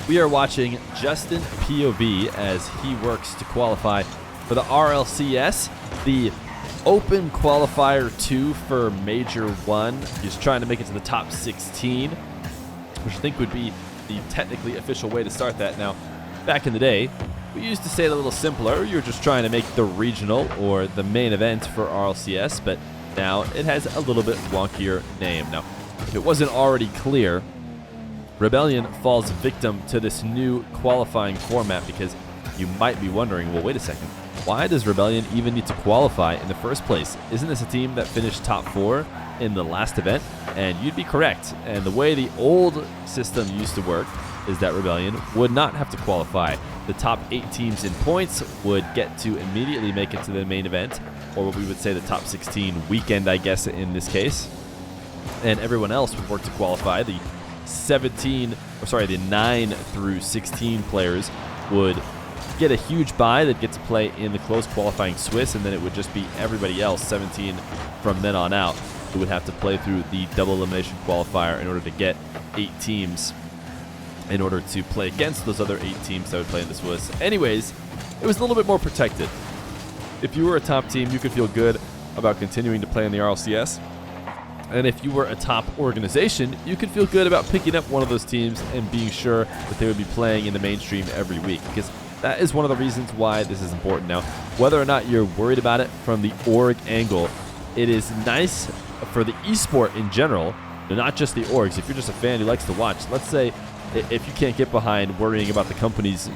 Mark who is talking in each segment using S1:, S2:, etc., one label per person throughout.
S1: We are watching Justin POV as he works to qualify for the RLCS, the Open Qualifier 2 for Major 1. He's trying to make it to the top 16, which I think would be the technically official way to start that. Now, back in the day, we used to say it a little simpler. You're just trying to make the regional or the main event for RLCS, but now it has a little bit wonkier name. Now, if it wasn't already clear, Rebellion falls victim to this new qualifying format because you might be wondering, well, wait a second. Why does Rebellion even need to qualify in the first place? Isn't this a team that finished top 4 in the last event? And you'd be correct. And the way the old system used to work is that Rebellion would not have to qualify. The top 8 teams in points would get to immediately make it to the main event, or what we would say the top 16 weekend, I guess, in this case. And everyone else would work to qualify. The 9 through 16 players would get a huge bye. They'd get to play in the close qualifying Swiss, and then it would just be everybody else, 17 from then on out, who would have to play through the double elimination qualifier in order to get 8 teams in order to play against those other 8 teams that would play in the Swiss. Anyways, it was a little bit more protected. If you were a top team, you could feel good about continuing to play in the RLCS. And if you were a top organization, you could feel good about picking up one of those teams and being sure that they would be playing in the mainstream every week, because that is one of the reasons why this is important. Now, whether or not you're worried about it from the org angle, it is nice for the esport in general, not just the orgs. If you're just a fan who likes to watch, let's say if you can't get behind worrying about the companies,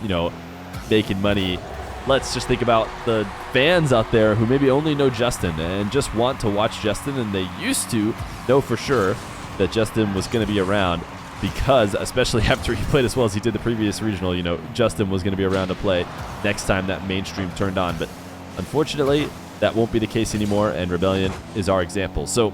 S1: making money, let's just think about the fans out there who maybe only know Justin and just want to watch Justin, and they used to know for sure that Justin was going to be around because, especially after he played as well as he did the previous regional, Justin was going to be around to play next time that mainstream turned on. But unfortunately, that won't be the case anymore, and Rebellion is our example. So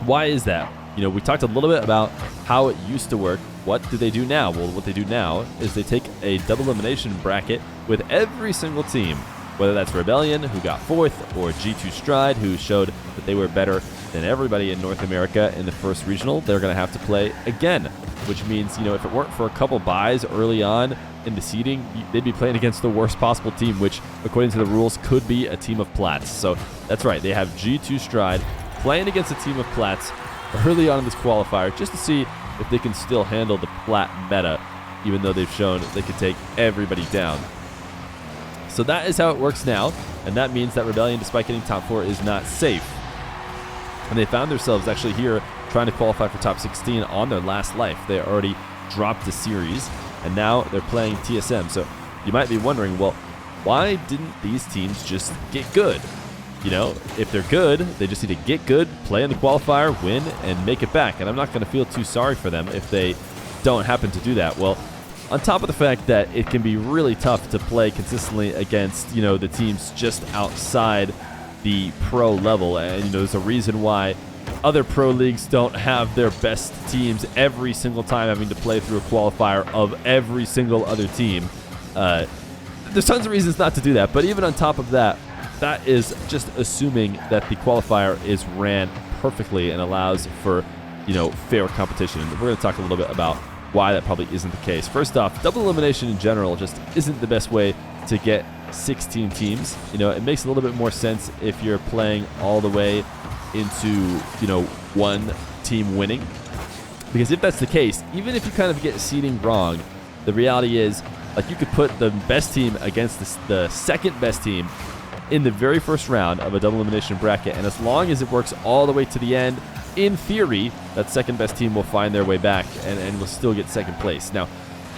S1: why is that? We talked a little bit about how it used to work. What do they do now? Well, what they do now is they take a double elimination bracket with every single team, whether that's Rebellion, who got 4th, or G2 Stride, who showed that they were better than everybody in North America in the first regional. They're going to have to play again, which means, if it weren't for a couple buys early on in the seeding, they'd be playing against the worst possible team, which, according to the rules, could be a team of Plats. So that's right. They have G2 Stride playing against a team of Plats early on in this qualifier just to see if they can still handle the Plat meta, even though they've shown they could take everybody down. So that is how it works now, and that means that Rebellion, despite getting top 4, is not safe. And they found themselves actually here trying to qualify for top 16 on their last life. They already dropped the series, and now they're playing TSM. So you might be wondering, well, why didn't these teams just get good? If they're good, they just need to get good, play in the qualifier, win, and make it back. And I'm not going to feel too sorry for them if they don't happen to do that. Well, on top of the fact that it can be really tough to play consistently against, the teams just outside the pro level. And, there's a reason why other pro leagues don't have their best teams every single time having to play through a qualifier of every single other team. There's tons of reasons not to do that. But even on top of that, that is just assuming that the qualifier is ran perfectly and allows for, fair competition. And we're going to talk a little bit about why that probably isn't the case. First off, double elimination in general just isn't the best way to get 16 teams. It makes a little bit more sense if you're playing all the way into, one team winning. Because if that's the case, even if you kind of get seeding wrong, the reality is, you could put the best team against the second best team in the very first round of a double elimination bracket, and as long as it works all the way to the end, in theory, that second best team will find their way back and will still get second place. Now,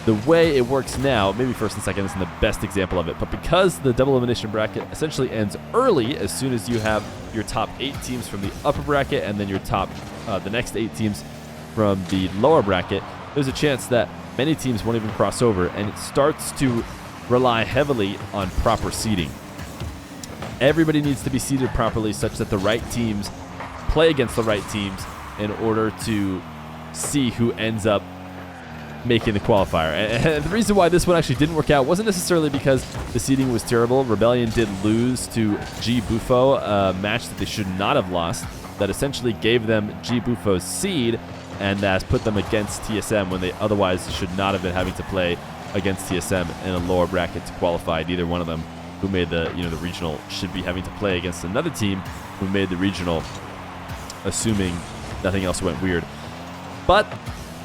S1: the way it works now, maybe first and second isn't the best example of it, but because the double elimination bracket essentially ends early, as soon as you have your top 8 teams from the upper bracket and then your the next 8 teams from the lower bracket, there's a chance that many teams won't even cross over, and it starts to rely heavily on proper seeding. Everybody needs to be seeded properly such that the right teams play against the right teams in order to see who ends up making the qualifier. And the reason why this one actually didn't work out wasn't necessarily because the seeding was terrible. Rebellion did lose to G Bufo, a match that they should not have lost, that essentially gave them G Bufo's seed, and that's put them against TSM when they otherwise should not have been having to play against TSM in a lower bracket to qualify. Neither one of them who made the the regional should be having to play against another team who made the regional, assuming nothing else went weird. But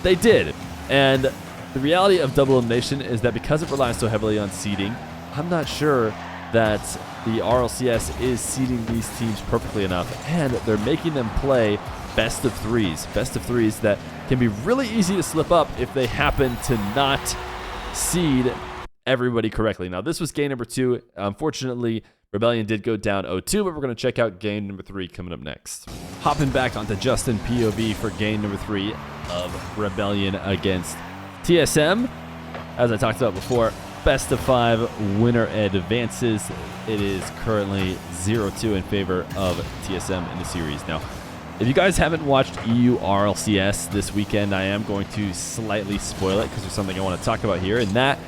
S1: they did, and the reality of double elimination is that because it relies so heavily on seeding, I'm not sure that the RLCS is seeding these teams perfectly enough, and they're making them play best of threes that can be really easy to slip up if they happen to not seed everybody correctly. Now, this was game number 2. Unfortunately, Rebellion did go down 0-2, but we're going to check out game number 3 coming up next. Hopping back onto Justin POV for game number 3 of Rebellion against TSM. As I talked about before, best of 5 winner advances. It is currently 0-2 in favor of TSM in the series. Now, if you guys haven't watched EU RLCS this weekend, I am going to slightly spoil it because there's something I want to talk about here, and that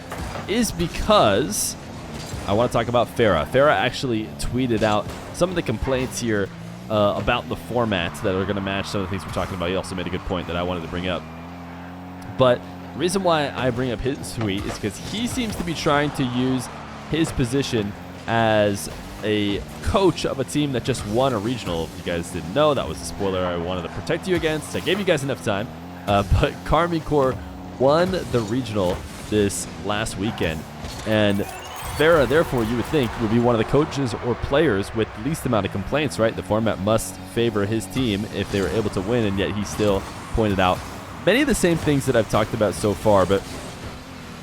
S1: is because I want to talk about Feer. Feer actually tweeted out some of the complaints here about the format that are going to match some of the things we're talking about. He also made a good point that I wanted to bring up. But the reason why I bring up his tweet is because he seems to be trying to use his position as a coach of a team that just won a regional. If you guys didn't know, that was a spoiler I wanted to protect you against. I gave you guys enough time. But Karmi Corps won the regional this last weekend. And Feer, therefore, you would think, would be one of the coaches or players with the least amount of complaints, right? The format must favor his team if they were able to win, and yet he still pointed out many of the same things that I've talked about so far. But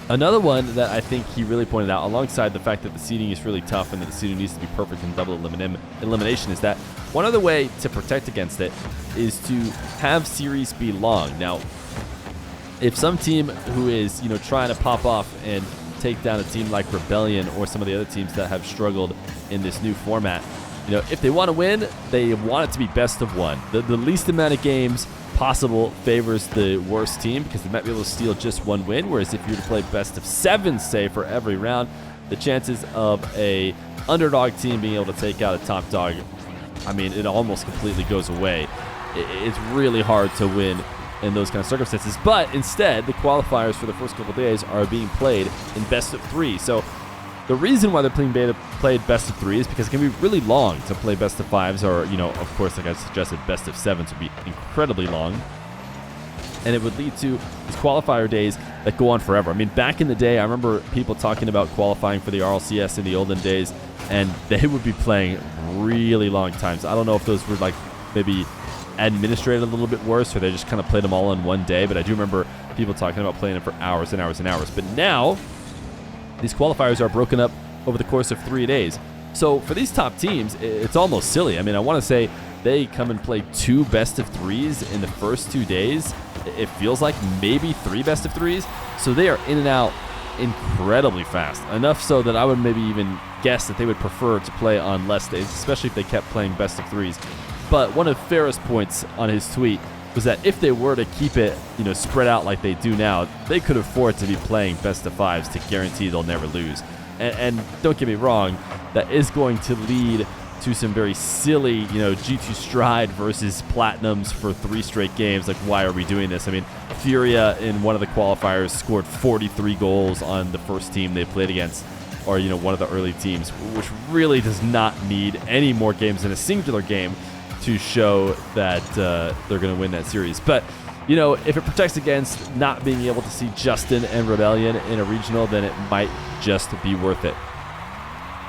S1: another one that I think he really pointed out, alongside the fact that the seeding is really tough and that the seeding needs to be perfect in double elimination, is that one other way to protect against it is to have series be long. Now, if some team who is trying to pop off and take down a team like Rebellion or some of the other teams that have struggled in this new format, if they want to win, they want it to be best of 1. The least amount of games possible favors the worst team because they might be able to steal just 1 win, whereas if you were to play best of 7, say, for every round, the chances of a underdog team being able to take out a top dog, I mean, it almost completely goes away. It's really hard to win in those kind of circumstances. But instead, the qualifiers for the first couple days are being played in best of 3. So the reason why they're played best of 3 is because it can be really long to play best of 5s, or, of course, like I suggested, best of 7s would be incredibly long. And it would lead to these qualifier days that go on forever. I mean, back in the day, I remember people talking about qualifying for the RLCS in the olden days, and they would be playing really long times. I don't know if those were like maybe administrated a little bit worse, or they just kind of played them all in one day, but I do remember people talking about playing them for hours and hours and hours. But now, these qualifiers are broken up over the course of 3 days. So for these top teams, it's almost silly. I mean, I want to say they come and play 2 best of 3s in the first 2 days. It feels like maybe 3 best of 3s. So they are in and out incredibly fast. Enough so that I would maybe even guess that they would prefer to play on less days, especially if they kept playing best of 3s. But one of Feer's points on his tweet was that if they were to keep it, spread out like they do now, they could afford to be playing best of 5s to guarantee they'll never lose. And don't get me wrong, that is going to lead to some very silly, G2 Stride versus Platinums for 3 straight games. Like, why are we doing this? I mean, Furia in one of the qualifiers scored 43 goals on the first team they played against, or, one of the early teams, which really does not need any more games in a singular game to show that they're going to win that series. But, if it protects against not being able to see Justin and Rebellion in a regional, then it might just be worth it.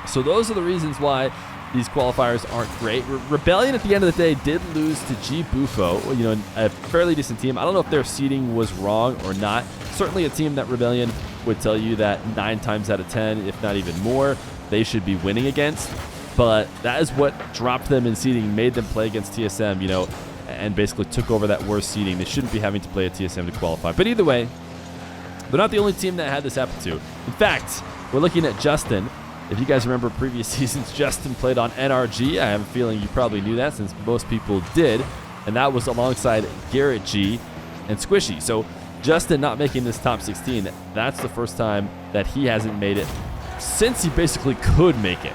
S1: So those are the reasons why these qualifiers aren't great. Rebellion, at the end of the day, did lose to G Bufo, a fairly decent team. I don't know if their seeding was wrong or not. Certainly a team that Rebellion would tell you that 9 times out of 10, if not even more, they should be winning against. But that is what dropped them in seeding, made them play against TSM, and basically took over that worst seeding. They shouldn't be having to play a TSM to qualify. But either way, they're not the only team that had this happen to. In fact, we're looking at Justin. If you guys remember previous seasons, Justin played on NRG. I have a feeling you probably knew that since most people did. And that was alongside Garrett G and Squishy. So Justin not making this top 16, that's the first time that he hasn't made it since he basically could make it.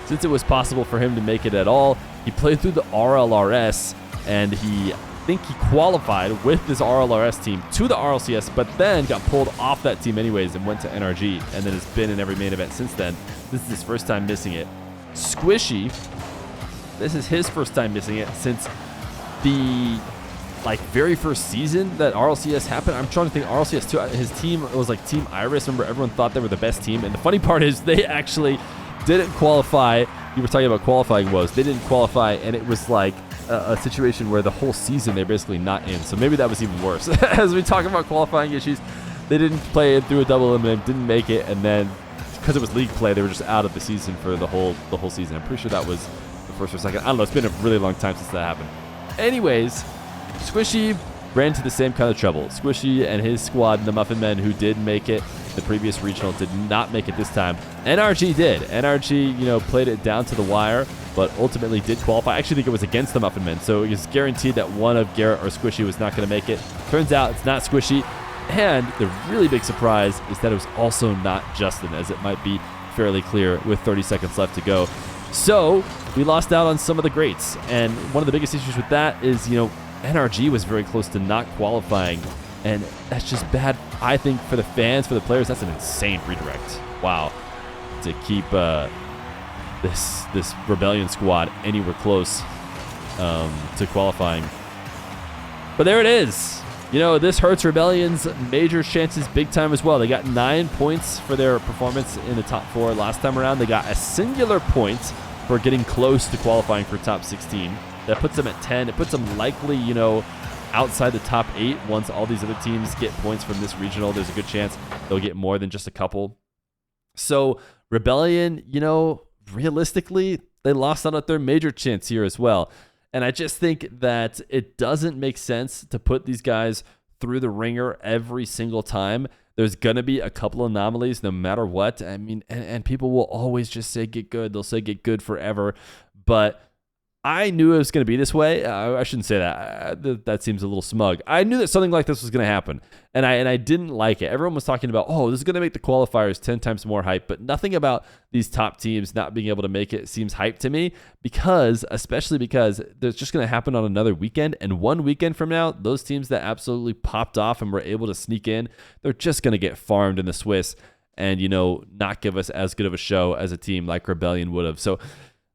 S1: Since it was possible for him to make it at all, he played through the RLRS, and he think he qualified with this RLRS team to the RLCS, but then got pulled off that team anyways and went to NRG, and then has been in every main event since then. This is his first time missing it. Squishy, this is his first time missing it since the very first season that RLCS happened. I'm trying to think, RLCS 2, his team was like Team Iris. Remember, everyone thought they were the best team, and the funny part is they actually didn't qualify. You were talking about qualifying woes. They didn't qualify, and it was like a situation where the whole season they're basically not in. So maybe that was even worse. As we talk about qualifying issues, they didn't play it through a double eliminate, didn't make it, and then because it was league play, they were just out of the season for the whole season. I'm pretty sure that was the first or second. I don't know. It's been a really long time since that happened. Anyways, Squishy ran into the same kind of trouble. Squishy and his squad, the Muffin Men, who did make it the previous regional, did not make it this time. NRG did. NRG, played it down to the wire, but ultimately did qualify. I actually think it was against the Muffin Men, so it was guaranteed that one of Garrett or Squishy was not going to make it. Turns out it's not Squishy, and the really big surprise is that it was also not Justin, as it might be fairly clear with 30 seconds left to go. So we lost out on some of the greats, and one of the biggest issues with that is, NRG was very close to not qualifying, and that's just bad, I think, for the fans, for the players. That's an insane redirect. Wow. To keep this Rebellion squad anywhere close to qualifying. But there it is. This hurts Rebellion's major chances big time as well. They got 9 points for their performance in the top 4 last time around. They got a singular point for getting close to qualifying for top 16. That puts them at 10. It puts them likely, outside the top 8 once all these other teams get points from this regional. There's a good chance they'll get more than just a couple. So Rebellion, realistically, they lost out on their major chance here as well. And I just think that it doesn't make sense to put these guys through the ringer every single time. There's going to be a couple anomalies no matter what. I mean, and people will always just say get good. They'll say get good forever. But I knew it was going to be this way. I shouldn't say that. That seems a little smug. I knew that something like this was going to happen, and I didn't like it. Everyone was talking about, this is going to make the qualifiers 10 times more hype, but nothing about these top teams not being able to make it seems hype to me, especially because there's just going to happen on another weekend, and one weekend from now, those teams that absolutely popped off and were able to sneak in, they're just going to get farmed in the Swiss and, not give us as good of a show as a team like Rebellion would have. So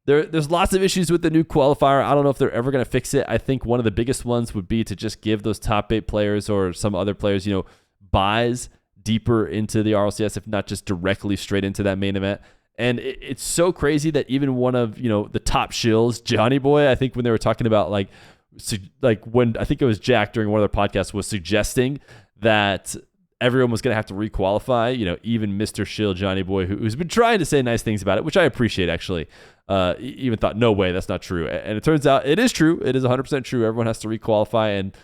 S1: There's lots of issues with the new qualifier. I don't know if they're ever going to fix it. I think one of the biggest ones would be to just give those top 8 players or some other players, buys deeper into the RLCS, if not just directly straight into that main event. And it's so crazy that even one of, the top shills, Johnny Boy, I think when they were talking about when I think it was Jack during one of their podcasts was suggesting that everyone was going to have to requalify, even Mr. Shill, Johnny Boy, who's been trying to say nice things about it, which I appreciate, actually. Even thought, no way, that's not true. And it turns out it is true. It is 100% true. Everyone has to requalify, and,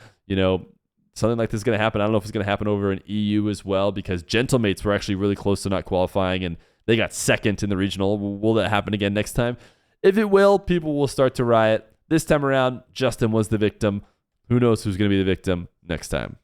S1: something like this is going to happen. I don't know if it's going to happen over in EU as well, because Gentlemates were actually really close to not qualifying, and they got second in the regional. Will that happen again next time? If it will, people will start to riot. This time around, Justin was the victim. Who knows who's going to be the victim next time?